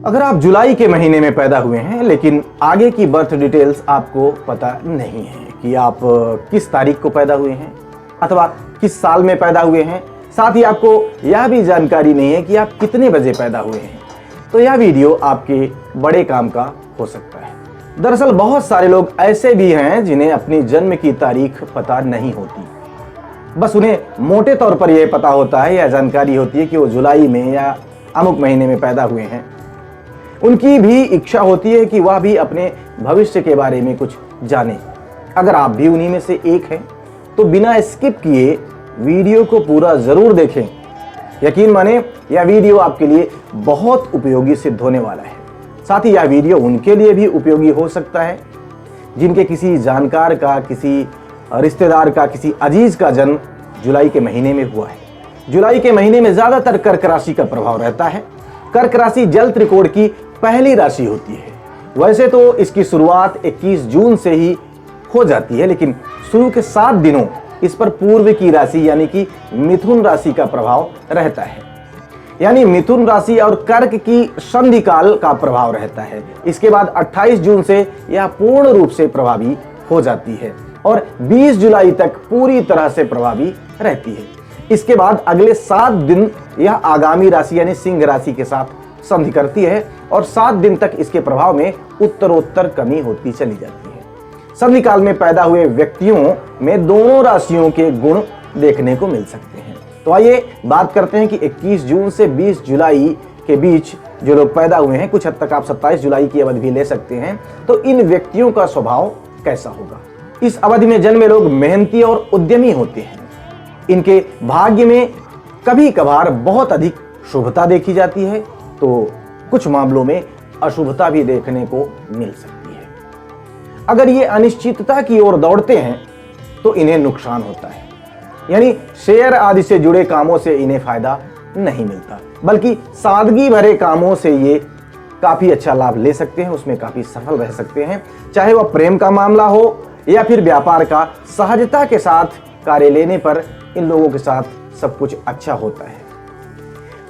अगर आप जुलाई के महीने में पैदा हुए हैं लेकिन आगे की बर्थ डिटेल्स आपको पता नहीं है कि आप किस तारीख को पैदा हुए हैं अथवा किस साल में पैदा हुए हैं, साथ ही आपको यह भी जानकारी नहीं है कि आप कितने बजे पैदा हुए हैं, तो यह वीडियो आपके बड़े काम का हो सकता है। दरअसल बहुत सारे लोग ऐसे भी हैं जिन्हें अपनी जन्म की तारीख पता नहीं होती। बस उन्हें मोटे तौर पर यह पता होता है या जानकारी होती है कि वो जुलाई में या अमुक महीने में पैदा हुए हैं। उनकी भी इच्छा होती है कि वह भी अपने भविष्य के बारे में कुछ जाने। अगर आप भी उन्हीं में से एक हैं तो बिना स्किप किए वीडियो को पूरा जरूर देखें। यकीन माने यह वीडियो आपके लिए बहुत उपयोगी सिद्ध होने वाला है। साथ ही यह वीडियो उनके लिए भी उपयोगी हो सकता है जिनके किसी जानकार का, किसी रिश्तेदार का, किसी अजीज का जन्म जुलाई के महीने में हुआ है। जुलाई के महीने में ज्यादातर कर्क राशि का प्रभाव रहता है। कर्क राशि जल त्रिकोण की पहली राशि होती है। वैसे तो इसकी शुरुआत 21 जून से ही हो जाती है, लेकिन शुरू के 7 दिनों इस पर पूर्व की राशि यानी कि मिथुन राशि का प्रभाव रहता है। यानी मिथुन राशि और कर्क की संधि काल का प्रभाव रहता है। इसके बाद 28 जून से यह पूर्ण रूप से प्रभावी हो जाती है और 20 जुलाई तक पूरी तरह से प्रभावी रहती है। इसके बाद अगले 7 दिन यह आगामी राशि यानी सिंह राशि के साथ संधि करती है और 7 दिन तक इसके प्रभाव में उत्तरोत्तर कमी होती चली जाती है। संधि काल में पैदा हुए व्यक्तियों में दोनों राशियों के गुण देखने को मिल सकते हैं। तो आइए बात करते हैं कि 21 जून से 20 जुलाई के बीच जो लोग पैदा हुए हैं, कुछ हद तक आप 27 जुलाई की अवधि भी ले सकते हैं, तो इन व्यक्तियों का स्वभाव कैसा होगा। इस अवधि में जन्मे लोग मेहनती और उद्यमी होते हैं। इनके भाग्य में कभी कभार बहुत अधिक शुभता देखी जाती है तो कुछ मामलों में अशुभता भी देखने को मिल सकती है। अगर ये अनिश्चितता की ओर दौड़ते हैं तो इन्हें नुकसान होता है, यानी शेयर आदि से जुड़े कामों से इन्हें फायदा नहीं मिलता, बल्कि सादगी भरे कामों से ये काफी अच्छा लाभ ले सकते हैं, उसमें काफी सफल रह सकते हैं। चाहे वह प्रेम का मामला हो या फिर व्यापार का, सहजता के साथ कार्य लेने पर इन लोगों के साथ सब कुछ अच्छा होता है।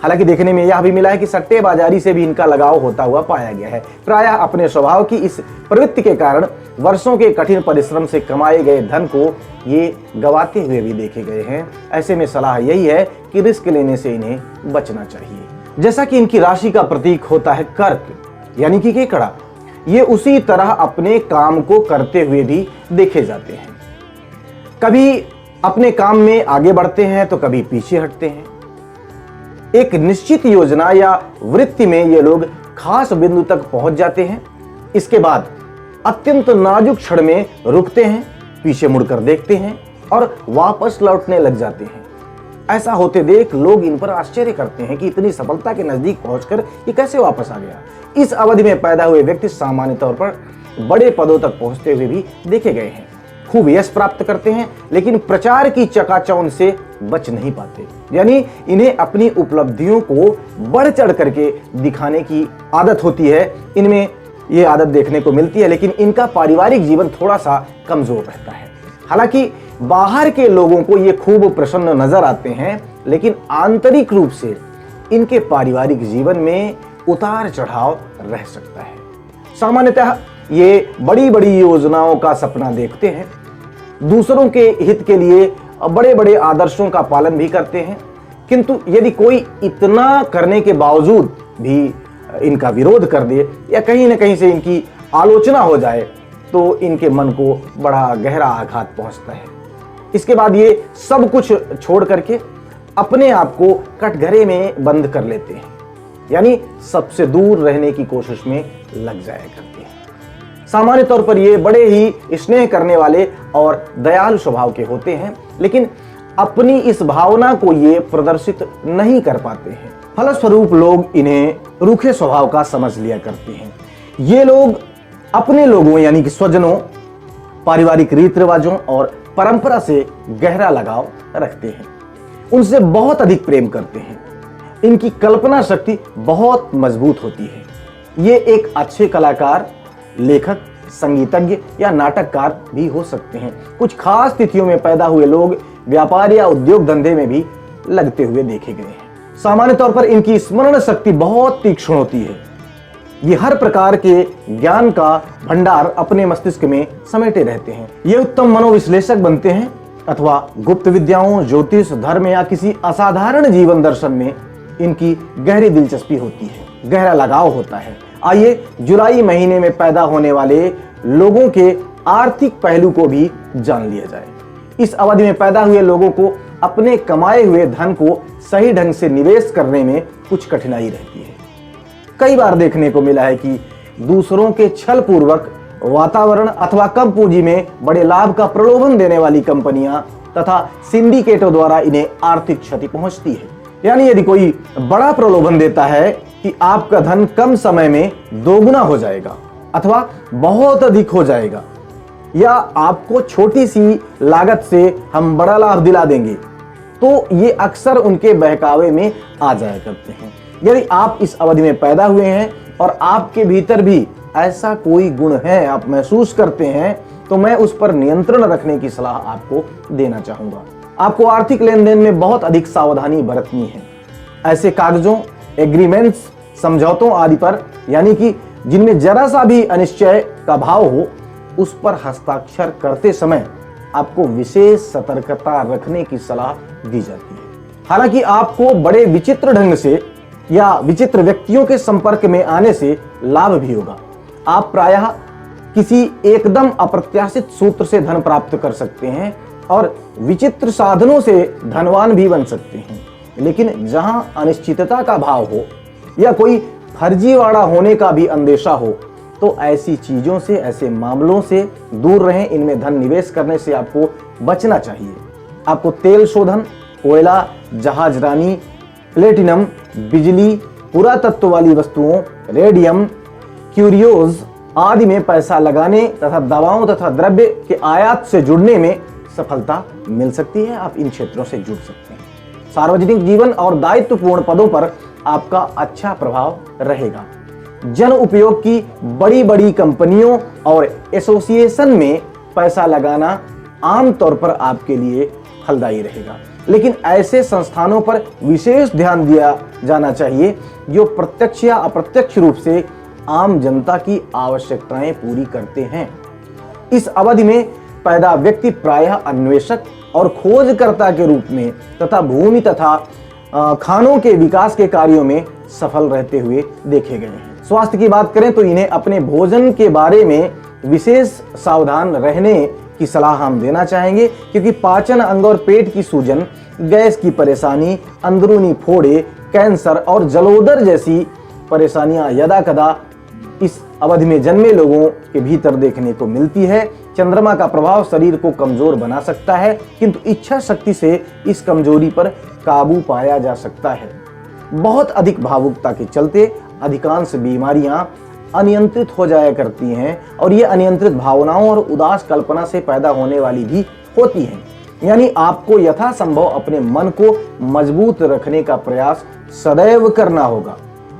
हालांकि देखने में यह भी मिला है कि सट्टेबाजारी से भी इनका लगाव होता हुआ पाया गया है। प्रायः अपने स्वभाव की इस प्रवृत्ति के कारण वर्षों के कठिन परिश्रम से कमाए गए धन को ये गवाते हुए भी देखे गए हैं। ऐसे में सलाह यही है कि रिस्क लेने से इन्हें बचना चाहिए। जैसा कि इनकी राशि का प्रतीक होता है कर्क यानी कि केकड़ा, ये उसी तरह अपने काम को करते हुए भी देखे जाते हैं। कभी अपने काम में आगे बढ़ते हैं तो कभी पीछे हटते हैं। एक निश्चित योजना या वृत्ति में ये लोग खास बिंदु तक पहुंच जाते हैं। इसके बाद अत्यंत नाजुक क्षण में रुकते हैं, पीछे मुड़कर देखते हैं और वापस लौटने लग जाते हैं। ऐसा होते देख लोग इन पर आश्चर्य करते हैं कि इतनी सफलता के नजदीक पहुंचकर ये कैसे वापस आ गया। इस अवधि में पैदा हुए व्यक्ति सामान्य तौर पर बड़े पदों तक पहुंचते हुए भी देखे गए हैं। खूब यश प्राप्त करते हैं, लेकिन प्रचार की चकाचौंध से बच नहीं पाते। यानी इन्हें अपनी उपलब्धियों को बढ़ चढ़ करके दिखाने की आदत होती है। इनमें ये आदत देखने को मिलती है, लेकिन इनका पारिवारिक जीवन थोड़ा सा कमजोर रहता है। हालांकि बाहर के लोगों को ये खूब प्रसन्न नजर आते हैं, लेकिन आंतरिक रूप से इनके पारिवारिक जीवन में उतार चढ़ाव रह सकता है। सामान्यतः ये बड़ी बड़ी योजनाओं का सपना देखते हैं, दूसरों के हित के लिए बड़े बड़े आदर्शों का पालन भी करते हैं, किंतु यदि कोई इतना करने के बावजूद भी इनका विरोध कर दे या कहीं न कहीं से इनकी आलोचना हो जाए तो इनके मन को बड़ा गहरा आघात पहुंचता है। इसके बाद ये सब कुछ छोड़ करके अपने आप को कटघरे में बंद कर लेते हैं, यानी सबसे दूर रहने की कोशिश में लग जाया करते हैं। सामान्य तौर पर ये बड़े ही स्नेह करने वाले और दयालु स्वभाव के होते हैं, लेकिन अपनी इस भावना को ये प्रदर्शित नहीं कर पाते हैं। फलस्वरूप लोग इन्हें रूखे स्वभाव का समझ लिया करते हैं। ये लोग अपने लोगों यानी कि स्वजनों, पारिवारिक रीति रिवाजों और परंपरा से गहरा लगाव रखते हैं, उनसे बहुत अधिक प्रेम करते हैं। इनकी कल्पना शक्ति बहुत मजबूत होती है। ये एक अच्छे कलाकार, लेखक, संगीतज्ञ या नाटककार भी हो सकते हैं। कुछ खास तिथियों में पैदा हुए लोग व्यापार या उद्योग धंधे में भी लगते हुए देखे गए हैं। सामान्य तौर पर इनकी स्मरण शक्ति बहुत तीक्ष्ण होती है। ये हर प्रकार के ज्ञान का भंडार अपने मस्तिष्क में समेटे रहते हैं। ये उत्तम मनोविश्लेषक बनते हैं अथवा गुप्त विद्याओं, ज्योतिष, धर्म या किसी असाधारण जीवन दर्शन में इनकी गहरी दिलचस्पी होती है, गहरा लगाव होता है। आइए जुलाई महीने में पैदा होने वाले लोगों के आर्थिक पहलू को भी जान लिया जाए। इस अवधि में पैदा हुए लोगों को अपने कमाए हुए धन को सही ढंग से निवेश करने में कुछ कठिनाई रहती है। कई बार देखने को मिला है कि दूसरों के छल पूर्वक वातावरण अथवा कम पूंजी में बड़े लाभ का प्रलोभन देने वाली कंपनियां तथा सिंडिकेटों द्वारा इन्हें आर्थिक क्षति पहुंचती है। यानी यदि कोई बड़ा प्रलोभन देता है कि आपका धन कम समय में दोगुना हो जाएगा अथवा बहुत अधिक हो जाएगा, या आपको छोटी सी लागत से हम बड़ा लाभ दिला देंगे, तो ये अक्सर उनके बहकावे में आ जाया करते हैं। यदि आप इस अवधि में पैदा हुए हैं और आपके भीतर भी ऐसा कोई गुण है, आप महसूस करते हैं, तो मैं उस पर नियंत्रण रखने की सलाह आपको देना चाहूंगा। आपको आर्थिक लेन देन में बहुत अधिक सावधानी बरतनी है। ऐसे कागजों, एग्रीमेंट्स, समझौतों आदि पर, यानी कि जिनमें जरा सा भी अनिश्चय का भाव हो, उस पर हस्ताक्षर करते समय आपको विशेष सतर्कता रखने की सलाह दी जाती है। हालांकि आपको बड़े विचित्र ढंग से या विचित्र व्यक्तियों के संपर्क में आने से लाभ भी होगा। आप प्रायः किसी एकदम अप्रत्याशित सूत्र से धन प्राप्त कर सकते हैं और विचित्र साधनों से धनवान भी बन सकते हैं। लेकिन जहां अनिश्चितता का भाव हो या कोई फर्जीवाड़ा होने का भी अंदेशा हो, तो ऐसी चीजों से, ऐसे मामलों से दूर रहें। इनमें धन निवेश करने से आपको बचना चाहिए। आपको तेल शोधन, कोयला, जहाजरानी, प्लेटिनम, बिजली, पुरातत्व वाली वस्तुओं, रेडियम, क्यूरियोज आदि में पैसा लगाने तथा दवाओं तथा द्रव्य के आयात से जुड़ने में सफलता मिल सकती है। आप इन क्षेत्रों से जुड़ सकते हैं। सार्वजनिक जीवन और दायित्वपूर्ण पदों पर आपका अच्छा प्रभाव रहेगा। जन उपयोग की बड़ी बड़ी कंपनियों और एसोसिएशन में पैसा लगाना आमतौर पर आपके लिए फलदायी रहेगा। लेकिन ऐसे संस्थानों पर विशेष ध्यान दिया जाना चाहिए जो प्रत्यक्ष या अप्रत्यक्ष रूप से आम जनता की आवश्यकताएं पूरी करते हैं। इस अवधि में पैदा व्यक्ति प्रायः अन्वेषक और खोजकर्ता के रूप में तथा भूमि तथा खानों के विकास के कार्यों में सफल रहते हुए देखे गए हैं। स्वास्थ्य की बात करें तो इन्हें अपने भोजन के बारे में विशेष सावधान रहने की सलाह हम देना चाहेंगे, क्योंकि पाचन अंग और पेट की सूजन, गैस की परेशानी, अंदरूनी फोड़े, कैंसर और जलोदर जैसी परेशानियां यदाकदा इस अवधि में जन्मे लोगों के भीतर देखने को मिलती है। चंद्रमा का प्रभाव शरीर को कमजोर बना सकता है, किंतु इच्छा शक्ति से इस कमजोरी पर काबू पाया जा सकता है। बहुत अधिक भावुकता के चलते अधिकांश बीमारियां अनियंत्रित हो जाया करती हैं और ये अनियंत्रित भावनाओं और उदास कल्पना से पैदा होने वाली भी होती हैं। यानी आपको यथासंभव अपने मन को मजबूत रखने का प्रयास सदैव करना होगा।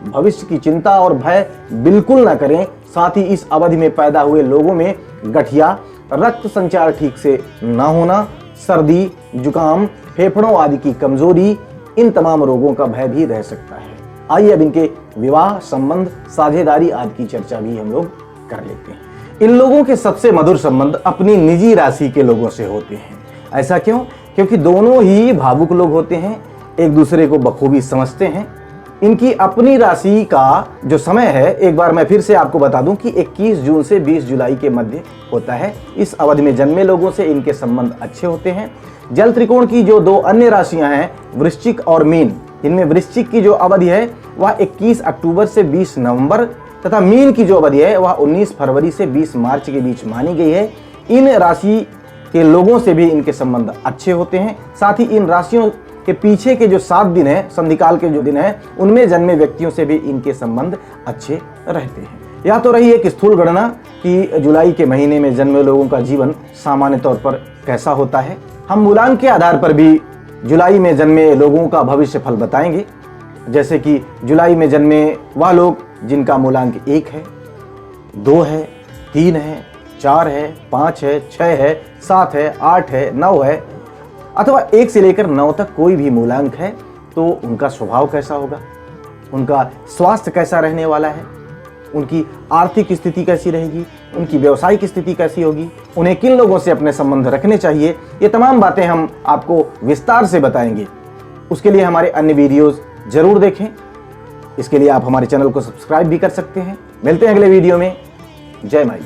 भविष्य की चिंता और भय बिल्कुल न करें। साथ ही इस अवधि में पैदा हुए लोगों में गठिया, रक्त संचार ठीक से न होना, सर्दी, जुकाम, फेफड़ों आदि की कमजोरी, इन तमाम रोगों का भय भी रह सकता है। आइए अब इनके विवाह, संबंध, साझेदारी आदि की चर्चा भी हम लोग कर लेते हैं। इन लोगों के सबसे मधुर संबंध अपनी निजी राशि के लोगों से होते हैं। ऐसा क्यों? क्योंकि दोनों ही भावुक लोग होते हैं, एक दूसरे को बखूबी समझते हैं। इनकी अपनी राशि का जो समय है, एक बार मैं फिर से आपको बता दूं कि 21 जून से 20 जुलाई के मध्य होता है। इस अवधि में जन्मे लोगों से इनके संबंध अच्छे होते हैं। जल त्रिकोण की जो दो अन्य राशियां हैं, वृश्चिक और मीन, इनमें वृश्चिक की जो अवधि है वह 21 अक्टूबर से 20 नवंबर तथा मीन की जो अवधि है वह 19 फरवरी से 20 मार्च के बीच मानी गई है। इन राशि के लोगों से भी इनके संबंध अच्छे होते हैं। साथ ही इन राशियों के पीछे के जो 7 दिन है, संधिकाल के जो दिन है, उनमें जन्मे व्यक्तियों से भी इनके संबंध अच्छे रहते हैं। या तो रही एक स्थूल गणना कि जुलाई के महीने में जन्मे लोगों का जीवन सामान्य तौर पर कैसा होता है। हम मूलांक के आधार पर भी जुलाई में जन्मे लोगों का भविष्य फल बताएंगे। जैसे कि जुलाई में जन्मे वह लोग जिनका मूलांक 1 है, 2 है, 3 है, 4 है, 5 है, 6 है, 7 है, 8 है, 9 है, अथवा 1 से लेकर 9 तक कोई भी मूलांक है, तो उनका स्वभाव कैसा होगा, उनका स्वास्थ्य कैसा रहने वाला है, उनकी आर्थिक स्थिति कैसी रहेगी, उनकी व्यावसायिक स्थिति कैसी होगी, उन्हें किन लोगों से अपने संबंध रखने चाहिए, ये तमाम बातें हम आपको विस्तार से बताएंगे। उसके लिए हमारे अन्य वीडियोस जरूर देखें। इसके लिए आप हमारे चैनल को सब्सक्राइब भी कर सकते हैं। मिलते हैं अगले वीडियो में। जय माई।